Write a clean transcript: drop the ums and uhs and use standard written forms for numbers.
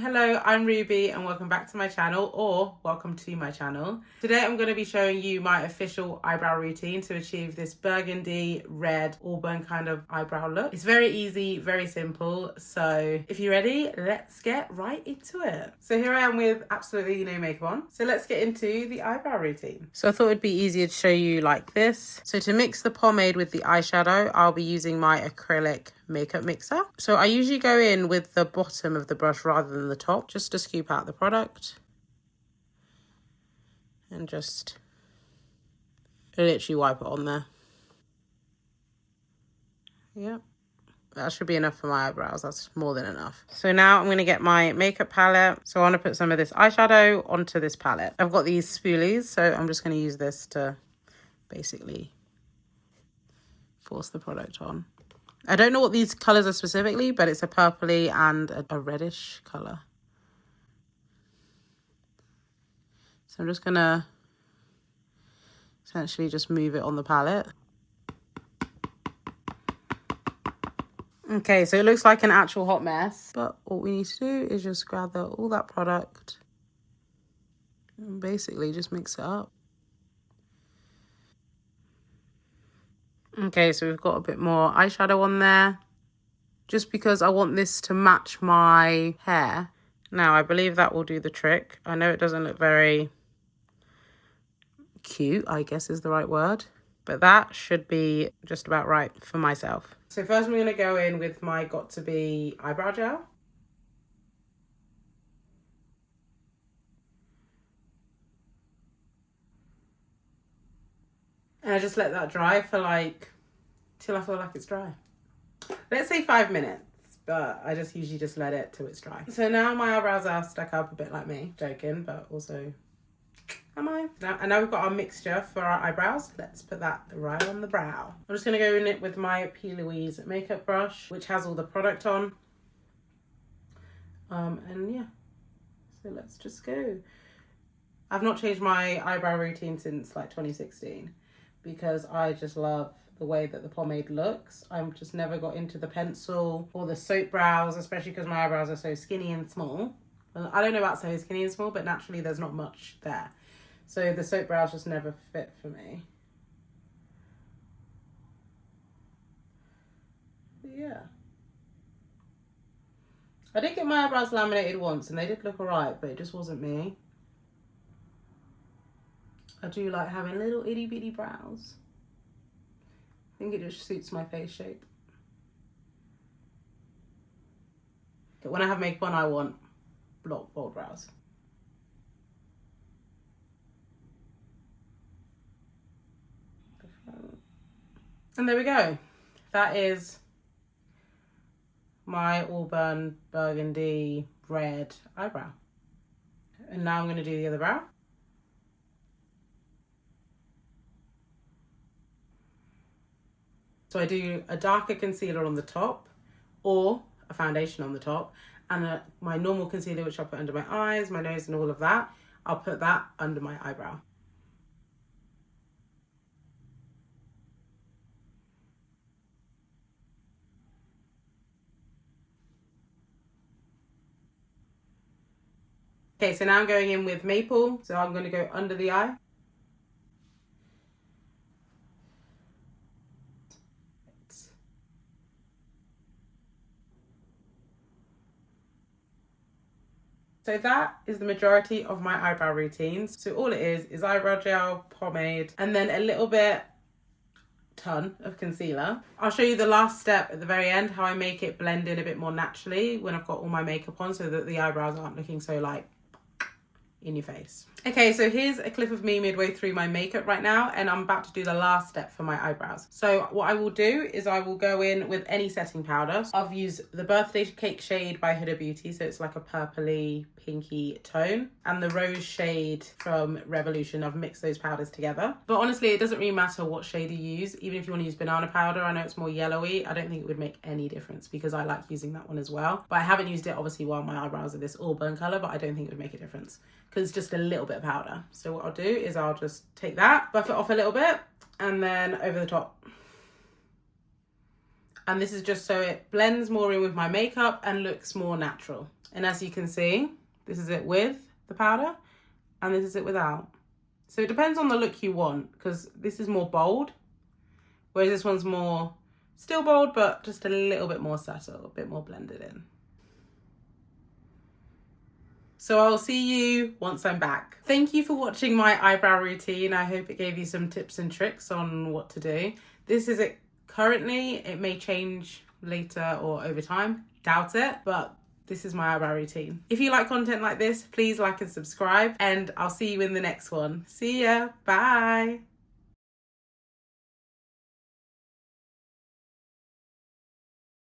Hello, I'm Ruby and welcome back to my channel, or welcome to my channel. Today I'm going to be showing you my official eyebrow routine to achieve this burgundy, red, auburn kind of eyebrow look. It's very easy, very simple, so if you're ready, let's get right into it. So here I am with absolutely no makeup on. So let's get into the eyebrow routine. So I thought it'd be easier to show you like this. So to mix the pomade with the eyeshadow, I'll be using my acrylic makeup mixer. So I usually go in with the bottom of the brush rather than the top, just to scoop out the product and just literally wipe it on there. Yep, that should be enough for my eyebrows. That's more than enough. So now I'm going to get my makeup palette. So I want to put some of this eyeshadow onto this palette. I've got these spoolies, so I'm just going to use this to basically force the product on. I don't know what these colours are specifically, but it's a purpley and a reddish colour. So I'm just going to essentially just move it on the palette. Okay, so it looks like an actual hot mess, but what we need to do is just gather all that product and basically just mix it up. Okay, so we've got a bit more eyeshadow on there, just because I want this to match my hair. Now, I believe that will do the trick. I know it doesn't look very cute, I guess is the right word, but that should be just about right for myself. So first I'm going to go in with my Got To Be eyebrow gel. And I just let that dry for till I feel like it's dry. Let's say 5 minutes, but I just usually just let it till it's dry. So now my eyebrows are stuck up a bit like me. Joking, but also, am I? And now we've got our mixture for our eyebrows. Let's put that right on the brow. I'm just going to go in it with my P. Louise makeup brush, which has all the product on. And yeah, so let's just go. I've not changed my eyebrow routine since like 2016 because I just love the way that the pomade looks. I've just never got into the pencil or the soap brows, especially because my eyebrows are so skinny and small. I don't know about so skinny and small, but naturally there's not much there. So the soap brows just never fit for me. But yeah. I did get my eyebrows laminated once and they did look alright, but it just wasn't me. I do like having little itty bitty brows. I think it just suits my face shape. But when I have makeup on, I want block bold brows. And there we go. That is my auburn, burgundy, red eyebrow. And now I'm going to do the other brow. So I do a darker concealer on the top or a foundation on the top, and my normal concealer, which I'll put under my eyes, my nose and all of that, I'll put that under my eyebrow. Okay, so now I'm going in with maple, so I'm going to go under the eye. So that is the majority of my eyebrow routines. So all it is eyebrow gel, pomade, and then a little ton of concealer. I'll show you the last step at the very end, how I make it blend in a bit more naturally when I've got all my makeup on, so that the eyebrows aren't looking so like in your face. Okay, so here's a clip of me midway through my makeup right now, and I'm about to do the last step for my eyebrows. So what I will do is I will go in with any setting powder. I've used the Birthday Cake shade by Beauties, so it's like a purpley pinky tone, and the rose shade from Revolution. I've mixed those powders together, but honestly it doesn't really matter what shade you use. Even if you want to use banana powder, I know it's more yellowy, I don't think it would make any difference because I like using that one as well, but I haven't used it obviously while my eyebrows are this auburn color, but I don't think it would make a difference because it's just a little bit of powder. So what I'll do is I'll just take that, buff it off a little bit, and then over the top. And this is just so it blends more in with my makeup and looks more natural. And as you can see, this is it with the powder and this is it without. So it depends on the look you want, because this is more bold, whereas this one's more still bold, but just a little bit more subtle, a bit more blended in. So I'll see you once I'm back. Thank you for watching my eyebrow routine. I hope it gave you some tips and tricks on what to do. This is it currently. It may change later or over time. Doubt it, but this is my eyebrow routine. If you like content like this, please like and subscribe, and I'll see you in the next one. See ya. Bye.